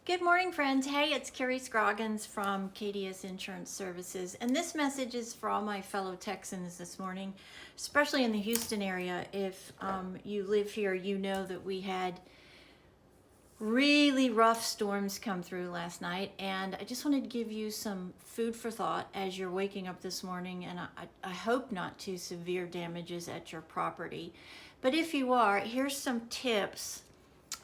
Good morning, friends. Hey, it's Carrie Scroggins from KDS Insurance Services, and this message is for all my fellow Texans this morning, especially in the Houston area. If you live here, you know that we had really rough storms come through last night, and I just wanted to give you some food for thought as you're waking up this morning, and I hope not too severe damages at your property. But if you are, here's some tips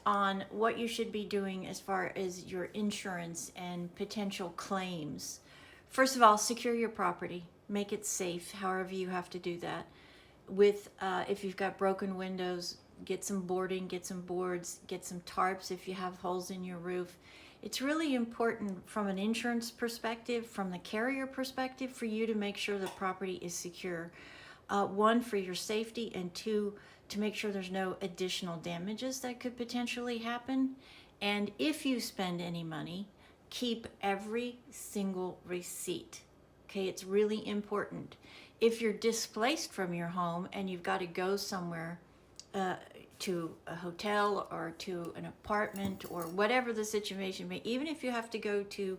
on what you should be doing as far as your insurance and potential claims. First of all, secure your property. Make it safe, however you have to do that. If you've got broken windows, get some boarding, get some boards, get some tarps if you have holes in your roof. It's really important from an insurance perspective, from the carrier perspective, for you to make sure the property is secure. One, for your safety, and two, to make sure there's no additional damages that could potentially happen. And if you spend any money, keep every single receipt. Okay, it's really important. If you're displaced from your home and you've got to go somewhere, to a hotel or to an apartment or whatever the situation may, even if you have to go to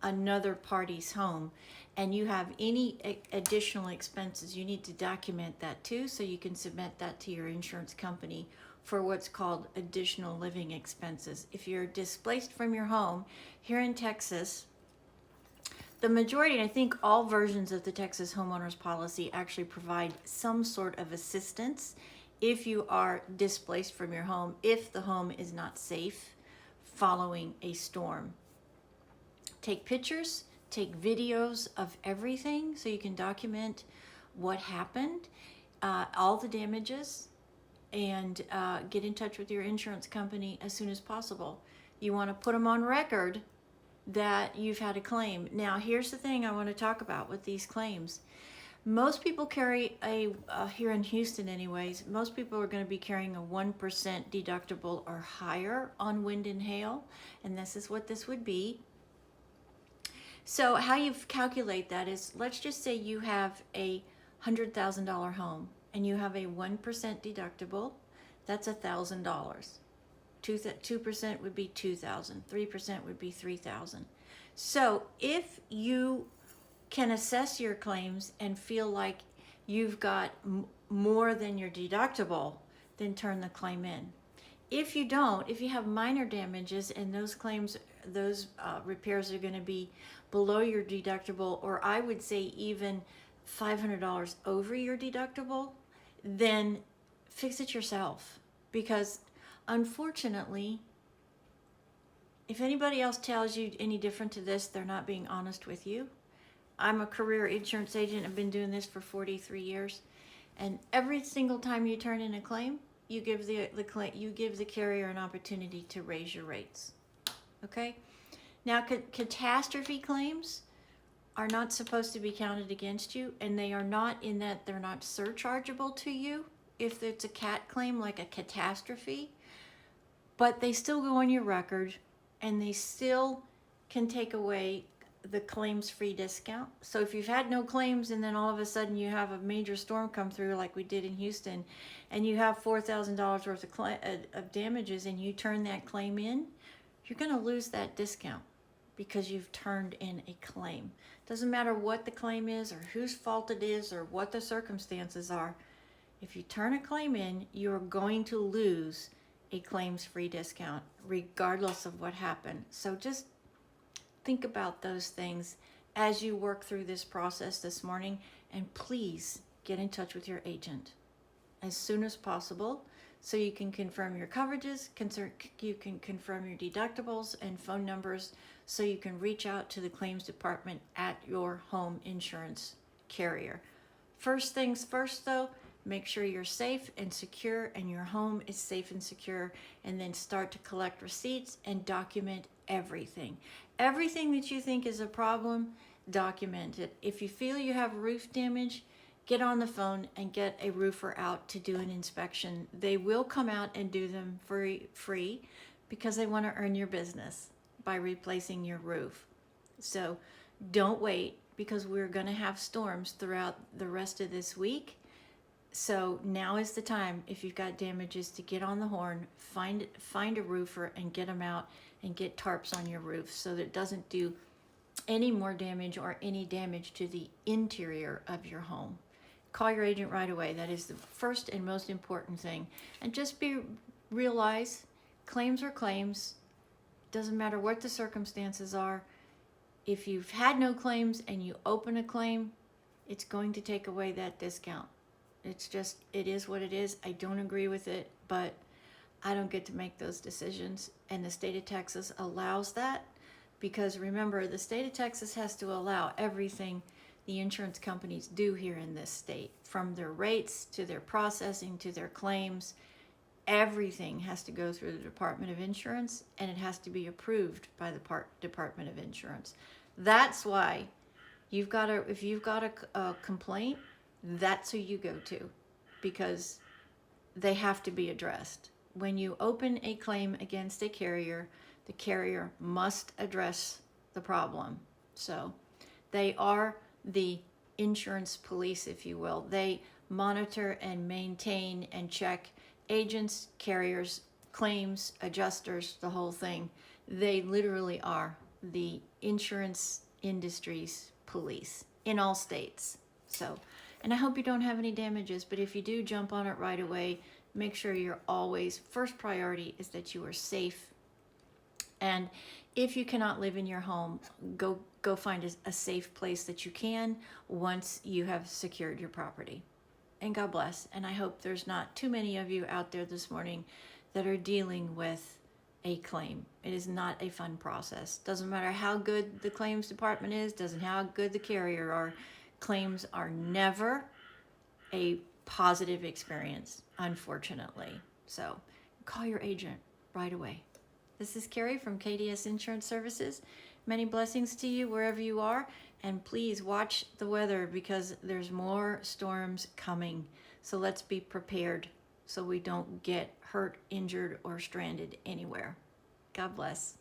another party's home and you have any additional expenses, you need to document that too, so you can submit that to your insurance company for what's called additional living expenses. If you're displaced from your home here in Texas, the majority, and I think all versions of the Texas homeowners policy actually provide some sort of assistance if you are displaced from your home, if the home is not safe following a storm. Take pictures, take videos of everything so you can document what happened, all the damages, and get in touch with your insurance company as soon as possible. You want to put them on record that you've had a claim. Now, here's the thing I want to talk about with these claims. Most people carry here in Houston anyways, most people are going to be carrying a 1% deductible or higher on wind and hail, and this is what this would be. So how you calculate that is, let's just say you have a $100,000 home and you have a 1% deductible. That's $1,000. 2% would be $2,000. 3% would be $3,000. So if you can assess your claims and feel like you've got more than your deductible, then turn the claim in. If you don't, if you have minor damages and those claims, those repairs are going to be below your deductible, or I would say even $500 over your deductible, then fix it yourself. Because unfortunately, if anybody else tells you any different to this, they're not being honest with you. I'm a career insurance agent. I've been doing this for 43 years. And every single time you turn in a claim, you give the carrier an opportunity to raise your rates. Okay? Now, catastrophe claims are not supposed to be counted against you, and they are not, in that they're not surchargeable to you if it's a cat claim like a catastrophe, but they still go on your record and they still can take away the claims free discount. So if you've had no claims and then all of a sudden you have a major storm come through like we did in Houston, and you have $4,000 worth of damages and you turn that claim in, you're going to lose that discount because you've turned in a claim. Doesn't matter what the claim is or whose fault it is or what the circumstances are. If you turn a claim in, you're going to lose a claims free discount regardless of what happened. So just think about those things as you work through this process this morning, and please get in touch with your agent as soon as possible so you can confirm your coverages, you can confirm your deductibles and phone numbers, so you can reach out to the claims department at your home insurance carrier. First things first though, make sure you're safe and secure and your home is safe and secure, and then start to collect receipts and document everything. Everything that you think is a problem, document it. If you feel you have roof damage, get on the phone and get a roofer out to do an inspection. They will come out and do them free because they want to earn your business by replacing your roof. So don't wait, because we're going to have storms throughout the rest of this week. So now is the time, if you've got damages, to get on the horn, find a roofer and get them out and get tarps on your roof so that it doesn't do any more damage or any damage to the interior of your home. Call your agent right away. That is the first and most important thing. And just realize claims are claims. Doesn't matter what the circumstances are. If you've had no claims and you open a claim, it's going to take away that discount. It is what it is. I don't agree with it, but I don't get to make those decisions. And the state of Texas allows that, because remember, the state of Texas has to allow everything the insurance companies do here in this state, from their rates to their processing to their claims. Everything has to go through the Department of Insurance, and it has to be approved by the Department of Insurance. That's why if you've got a complaint, that's who you go to, because they have to be addressed. When you open a claim against a carrier, the carrier must address the problem. So they are the insurance police, if you will. They monitor and maintain and check agents, carriers, claims, adjusters, the whole thing. They literally are the insurance industry's police in all states. So, and I hope you don't have any damages, but if you do, jump on it right away. Make sure you're always, first priority is that you are safe. And if you cannot live in your home, go find a safe place that you can once you have secured your property. And God bless. And I hope there's not too many of you out there this morning that are dealing with a claim. It is not a fun process. Doesn't matter how good the claims department is, doesn't how good the carrier are. Claims are never a positive experience, unfortunately. So call your agent right away. This is Carrie from KDS Insurance Services. Many blessings to you wherever you are, and please watch the weather, because there's more storms coming. So let's be prepared so we don't get hurt, injured, or stranded anywhere. God bless.